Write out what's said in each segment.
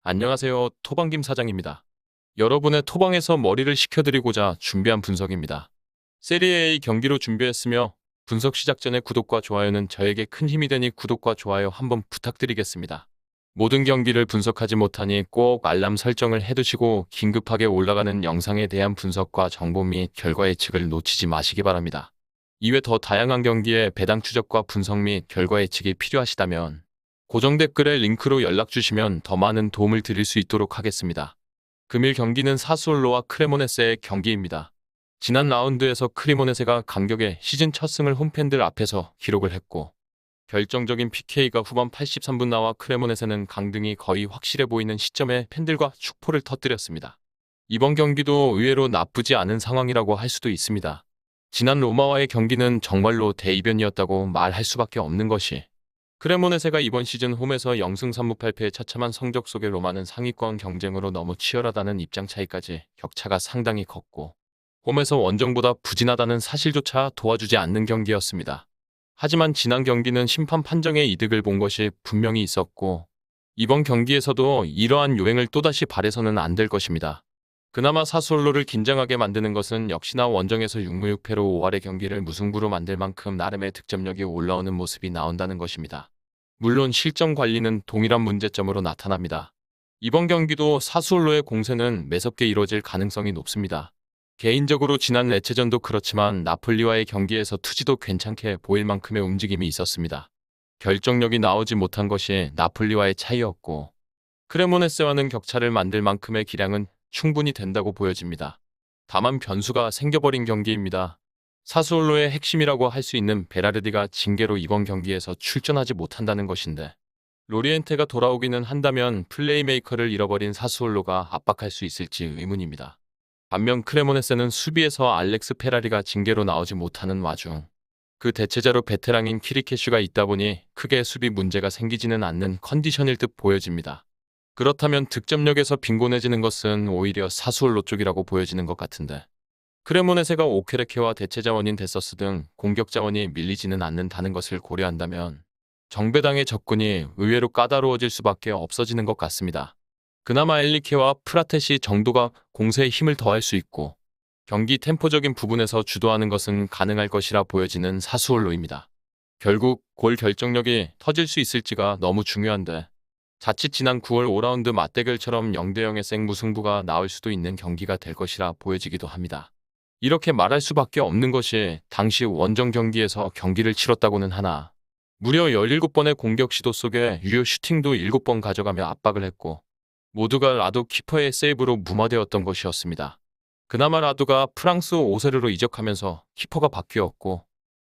안녕하세요. 토방김 사장입니다. 여러분의 토방에서 머리를 식혀드리고자 준비한 분석입니다. 세리에 A 경기로 준비했으며 분석 시작 전에 구독과 좋아요는 저에게 큰 힘이 되니 구독과 좋아요 한번 부탁드리겠습니다. 모든 경기를 분석하지 못하니 꼭 알람 설정을 해두시고 긴급하게 올라가는 영상에 대한 분석과 정보 및 결과 예측을 놓치지 마시기 바랍니다. 이외 더 다양한 경기의 배당 추적과 분석 및 결과 예측이 필요하시다면 고정 댓글에 링크로 연락 주시면 더 많은 도움을 드릴 수 있도록 하겠습니다. 금일 경기는 사수올로와 크레모네세의 경기입니다. 지난 라운드에서 크리모네세가 간격에 시즌 첫 승을 홈팬들 앞에서 기록을 했고 결정적인 PK가 후반 83분 나와 크레모네세는 강등이 거의 확실해 보이는 시점에 팬들과 축포를 터뜨렸습니다. 이번 경기도 의외로 나쁘지 않은 상황이라고 할 수도 있습니다. 지난 로마와의 경기는 정말로 대이변이었다고 말할 수밖에 없는 것이 크레모네세가 이번 시즌 홈에서 0승 3무 8패의 처참한 성적 속에 로마는 상위권 경쟁으로 너무 치열하다는 입장 차이까지 격차가 상당히 컸고 홈에서 원정보다 부진하다는 사실조차 도와주지 않는 경기였습니다. 하지만 지난 경기는 심판 판정의 이득을 본 것이 분명히 있었고 이번 경기에서도 이러한 요행을 또다시 발해서는 안 될 것입니다. 그나마 사수올로를 긴장하게 만드는 것은 역시나 원정에서 6무 6패로 5할의 경기를 무승부로 만들 만큼 나름의 득점력이 올라오는 모습이 나온다는 것입니다. 물론 실점 관리는 동일한 문제점으로 나타납니다. 이번 경기도 사수올로의 공세는 매섭게 이루어질 가능성이 높습니다. 개인적으로 지난 레체전도 그렇지만 나폴리와의 경기에서 투지도 괜찮게 보일 만큼의 움직임이 있었습니다. 결정력이 나오지 못한 것이 나폴리와의 차이였고 크레모네세와는 격차를 만들 만큼의 기량은 충분히 된다고 보여집니다. 다만 변수가 생겨버린 경기입니다. 사수올로의 핵심이라고 할 수 있는 베라르디가 징계로 이번 경기에서 출전하지 못한다는 것인데 로리엔테가 돌아오기는 한다면 플레이메이커를 잃어버린 사수올로가 압박할 수 있을지 의문입니다. 반면 크레모네세는 수비에서 알렉스 페라리가 징계로 나오지 못하는 와중 그 대체자로 베테랑인 키리케슈가 있다 보니 크게 수비 문제가 생기지는 않는 컨디션일 듯 보여집니다. 그렇다면 득점력에서 빈곤해지는 것은 오히려 사수올로 쪽이라고 보여지는 것 같은데 크레모네세가 오케레케와 대체 자원인 데서스 등 공격 자원이 밀리지는 않는다는 것을 고려한다면 정배당의 접근이 의외로 까다로워질 수밖에 없어지는 것 같습니다. 그나마 엘리케와 프라테시 정도가 공세에 힘을 더할 수 있고 경기 템포적인 부분에서 주도하는 것은 가능할 것이라 보여지는 사수올로입니다. 결국 골 결정력이 터질 수 있을지가 너무 중요한데 자칫 지난 9월 5라운드 맞대결처럼 0대0의 생무승부가 나올 수도 있는 경기가 될 것이라 보여지기도 합니다. 이렇게 말할 수밖에 없는 것이 당시 원정 경기에서 경기를 치렀다고는 하나 무려 17번의 공격 시도 속에 유효 슈팅도 7번 가져가며 압박을 했고 모두가 라도 키퍼의 세이브로 무마되었던 것이었습니다. 그나마 라도가 프랑스 오세르로 이적하면서 키퍼가 바뀌었고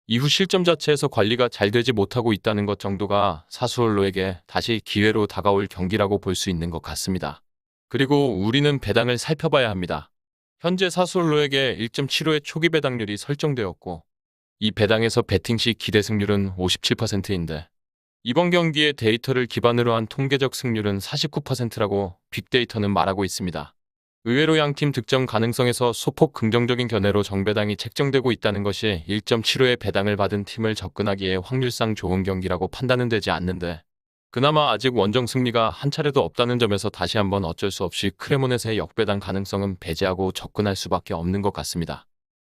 이후 실점 자체에서 관리가 잘 되지 못하고 있다는 것 정도가 사수올로에게 다시 기회로 다가올 경기라고 볼 수 있는 것 같습니다. 그리고 우리는 배당을 살펴봐야 합니다. 현재 사수올로에게 1.75의 초기 배당률이 설정되었고 이 배당에서 배팅 시 기대 승률은 57%인데 이번 경기의 데이터를 기반으로 한 통계적 승률은 49%라고 빅데이터는 말하고 있습니다. 의외로 양팀 득점 가능성에서 소폭 긍정적인 견해로 정배당이 책정되고 있다는 것이 1.75의 배당을 받은 팀을 접근하기에 확률상 좋은 경기라고 판단은 되지 않는데 그나마 아직 원정 승리가 한 차례도 없다는 점에서 다시 한번 어쩔 수 없이 크레모네세의 역배당 가능성은 배제하고 접근할 수밖에 없는 것 같습니다.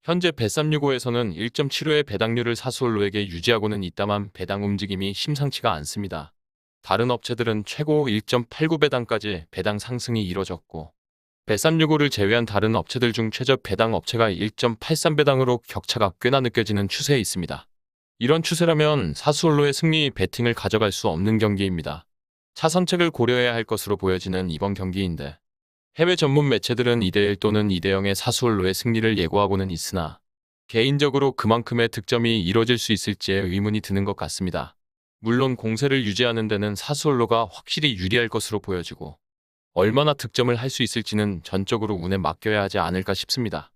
현재 bet365에서는 1.75의 배당률을 사수올로에게 유지하고는 있다만 배당 움직임이 심상치가 않습니다. 다른 업체들은 최고 1.89 배당까지 배당 상승이 이뤄졌고 bet365를 제외한 다른 업체들 중 최저 배당 업체가 1.83 배당으로 격차가 꽤나 느껴지는 추세에 있습니다. 이런 추세라면 사수올로의 승리 배팅을 가져갈 수 없는 경기입니다. 차선책을 고려해야 할 것으로 보여지는 이번 경기인데 해외 전문 매체들은 2대1 또는 2대0의 사수올로의 승리를 예고하고는 있으나 개인적으로 그만큼의 득점이 이뤄질 수 있을지에 의문이 드는 것 같습니다. 물론 공세를 유지하는 데는 사수올로가 확실히 유리할 것으로 보여지고 얼마나 득점을 할 수 있을지는 전적으로 운에 맡겨야 하지 않을까 싶습니다.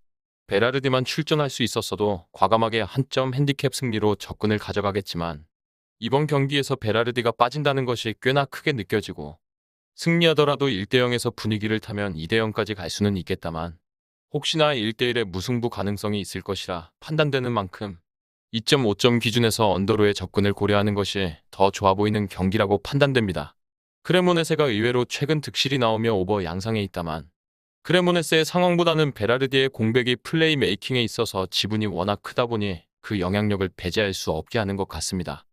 베라르디만 출전할 수 있었어도 과감하게 한 점 핸디캡 승리로 접근을 가져가겠지만 이번 경기에서 베라르디가 빠진다는 것이 꽤나 크게 느껴지고 승리하더라도 1대0에서 분위기를 타면 2대0까지 갈 수는 있겠다만 혹시나 1대1의 무승부 가능성이 있을 것이라 판단되는 만큼 2.5점 기준에서 언더로의 접근을 고려하는 것이 더 좋아 보이는 경기라고 판단됩니다. 크레모네세가 의외로 최근 득실이 나오며 오버 양상에 있다만 크레모네세의 상황보다는 베라르디의 공백이 플레이 메이킹에 있어서 지분이 워낙 크다 보니 그 영향력을 배제할 수 없게 하는 것 같습니다.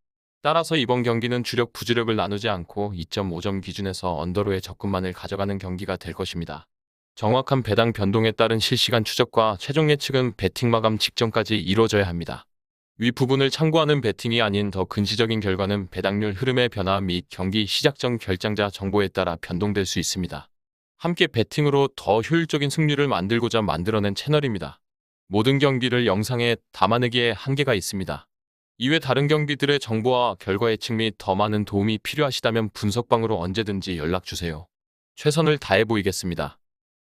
따라서 이번 경기는 주력 부주력을 나누지 않고 2.5점 기준에서 언더로의 접근만을 가져가는 경기가 될 것입니다. 정확한 배당 변동에 따른 실시간 추적과 최종 예측은 배팅 마감 직전까지 이루어져야 합니다. 위 부분을 참고하는 배팅이 아닌 더 근시적인 결과는 배당률 흐름의 변화 및 경기 시작 전 결장자 정보에 따라 변동될 수 있습니다. 함께 배팅으로 더 효율적인 승률을 만들고자 만들어낸 채널입니다. 모든 경기를 영상에 담아내기에 한계가 있습니다. 이외 다른 경기들의 정보와 결과 예측 및 더 많은 도움이 필요하시다면 분석방으로 언제든지 연락주세요. 최선을 다해 보이겠습니다.